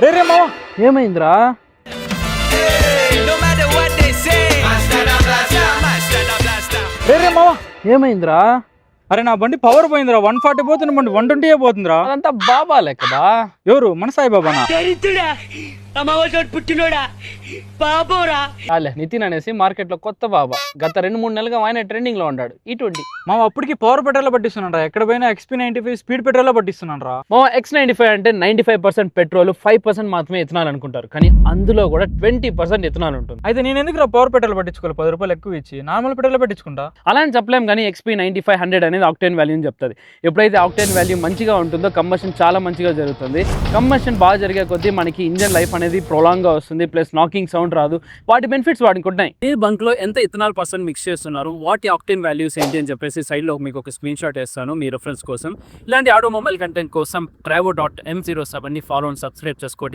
రే రే మావా, ఏమైందిరా? రే రే మావా, ఏమైందిరా? అరే నా బండి పవర్ పోయిందిరా. 140 పోతున్న బండి 120 పోతుందిరా. అదంతా బాబా లెక్కదా? ఎవరు మన సాయిబాబానా? నితిన్ అనేసి మార్కెట్ లో కొత్త బాబా. గత 2-3 నెలలుగా ఆయన ట్రెండింగ్ లో ఉన్నాడు. ఇటువంటి మావా అప్పటికి పవర్ పెట్రోల్ పట్టిస్తున్నారా? ఎక్కడ పోయినా XP95 స్పీడ్ పెట్రోల్ పట్టిస్తున్నారా? X95 అంటే 95% పెట్రోల్, 5% మాత్రమే ఇథనాల్ అనుకుంటారు. కానీ అందులో కూడా 20% ఇథనాల్ ఉంటుంది. అయితే నేను ఎందుకు పవర్ పెట్రోల్ పట్టించుకోవాలి? 10 రూపాయలు ఎక్కువ ఇచ్చి నార్మల్ పెట్రోల్ పట్టించుకుంటా. అలా అని చెప్పలేం, కానీ XP95 100 అనేది ఆక్టేన్ వాల్యూని చెప్తుంది. ఎప్పుడైతే ఆక్టేన్ వాల్యూ మంచిగా ఉంటుందో కంబషన్ చాలా మంచిగా జరుగుతుంది. కంబషన్ బాగా జరిగే కొద్దీ మనకి ఇంజన్ లైఫ్ అనేది ప్రొలాంగ్ గా వస్తుంది. ప్లస్ నాకింగ్ సౌండ్ రాదు. వాటి బెనిఫిట్స్ వాటికి ఉన్నాయి. ఏ బంక్ లో ఎంత ఇథనాల్ పర్సెంట్ మిక్స్ చేస్తున్నారు, వాటి ఆక్టేన్ వాల్యూస్ ఏంటి అని చెప్పేసి సైడ్ లో మీకు ఒక స్క్రీన్ షాట్ వేస్తాను మీ రెఫరెన్స్ కోసం. ఇలాంటి ఆటోమొబైల్ కంటెంట్ కోసం Travo.m07 ని ఫాలో అండ్ సబ్స్క్రైబ్ చేసుకోండి.